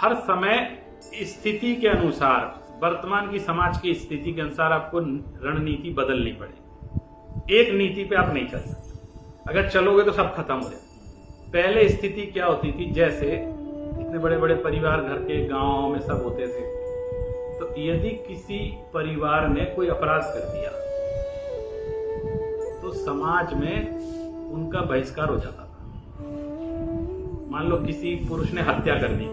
हर समय स्थिति के अनुसार, वर्तमान की समाज की स्थिति के अनुसार आपको रणनीति बदलनी पड़ेगी। एक नीति पे आप नहीं चल सकते। अगर चलोगे तो सब खत्म हो जाए। पहले स्थिति क्या होती थी, जैसे इतने बड़े बड़े परिवार घर के गांव में सब होते थे, तो यदि किसी परिवार ने कोई अपराध कर दिया तो समाज में उनका बहिष्कार हो जाता था। मान लो किसी पुरुष ने हत्या कर दी,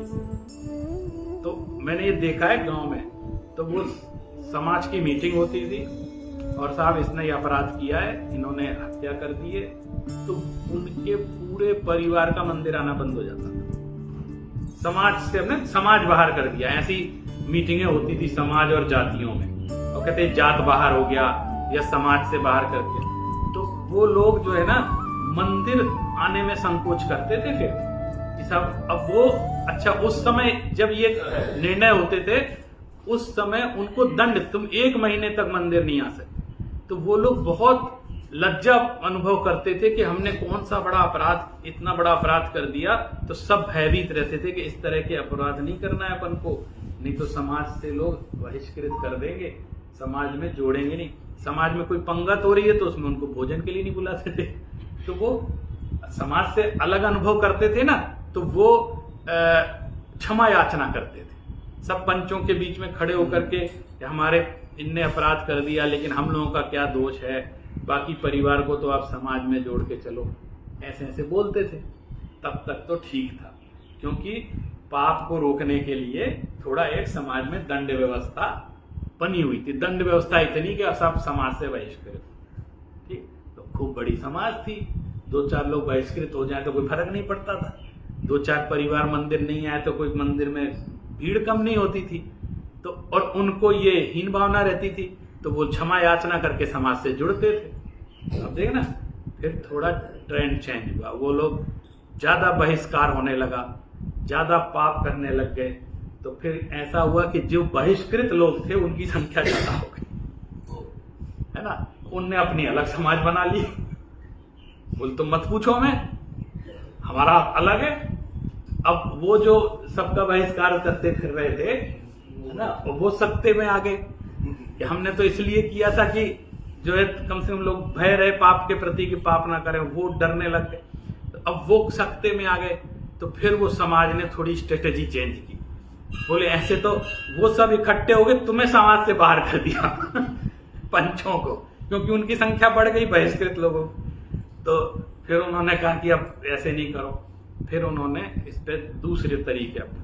तो मैंने ये देखा है गांव में, तो वो समाज की मीटिंग होती थी और साहब इसने ये अपराध किया है, इन्होंने हत्या कर दी है, तो उनके पूरे परिवार का मंदिर आना बंद हो जाता था। समाज से हमने समाज बाहर कर दिया। ऐसी मीटिंगें होती थी समाज और जातियों में, और कहते जात बाहर हो गया या समाज से बाहर करके, तो वो लोग जो है ना मंदिर आने में संकोच करते थे। फिर सब अब वो अच्छा, उस समय जब ये निर्णय होते थे उस समय उनको दंड, तुम 1 महीने तक मंदिर नहीं आ सकते। तो वो लोग बहुत लज्जा अनुभव करते थे कि हमने कौन सा बड़ा अपराध, इतना बड़ा अपराध कर दिया। तो सब भयभीत रहते थे कि इस तरह के अपराध नहीं करना है अपन को, नहीं तो समाज से लोग बहिष्कृत कर देंगे, समाज में जोड़ेंगे नहीं। समाज में कोई पंगत हो रही है तो उसमें उनको भोजन के लिए नहीं बुलाते थे। तो वो समाज से अलग अनुभव करते थे ना, तो वो क्षमा याचना करते थे सब पंचों के बीच में खड़े होकर के, हमारे इनने अपराध कर दिया लेकिन हम लोगों का क्या दोष है, बाकी परिवार को तो आप समाज में जोड़ के चलो, ऐसे ऐसे बोलते थे। तब तक तो ठीक था, क्योंकि पाप को रोकने के लिए थोड़ा एक समाज में दंड व्यवस्था बनी हुई थी। दंड व्यवस्था इतनी कि सब समाज से बहिष्कृत, ठीक। तो खूब बड़ी समाज थी, 2-4 लोग बहिष्कृत हो जाए तो कोई फर्क नहीं पड़ता था। 2-4 परिवार मंदिर नहीं आए तो कोई मंदिर में भीड़ कम नहीं होती थी। तो और उनको ये हीन भावना रहती थी, तो वो क्षमा याचना करके समाज से जुड़ते थे। अब देख ना, फिर थोड़ा ट्रेंड चेंज हुआ, वो लोग ज्यादा बहिष्कार होने लगा, ज्यादा पाप करने लग गए। तो फिर ऐसा हुआ कि जो बहिष्कृत लोग थे उनकी संख्या ज्यादा हो गई, है ना। उनने अपनी अलग समाज बना ली। बोल तुम मत पूछो, हमें हमारा अलग है। अब वो जो सबका बहिष्कार करते फिर रहे थे, है ना, वो सत्ते में आ गए कि हमने तो इसलिए किया था कि जो है कम से कम लोग भय रहे पाप के प्रति कि पाप ना करें, वो डरने लग गए। तो अब वो सत्ते में आ गए, तो फिर वो समाज ने थोड़ी स्ट्रेटेजी चेंज की। बोले ऐसे तो वो सब इकट्ठे हो गए, तुम्हें समाज से बाहर कर दिया पंचों को, क्योंकि उनकी संख्या बढ़ गई बहिष्कृत लोगों। तो फिर उन्होंने कहा कि अब ऐसे नहीं करो। फिर उन्होंने इस पे दूसरे तरीके अपने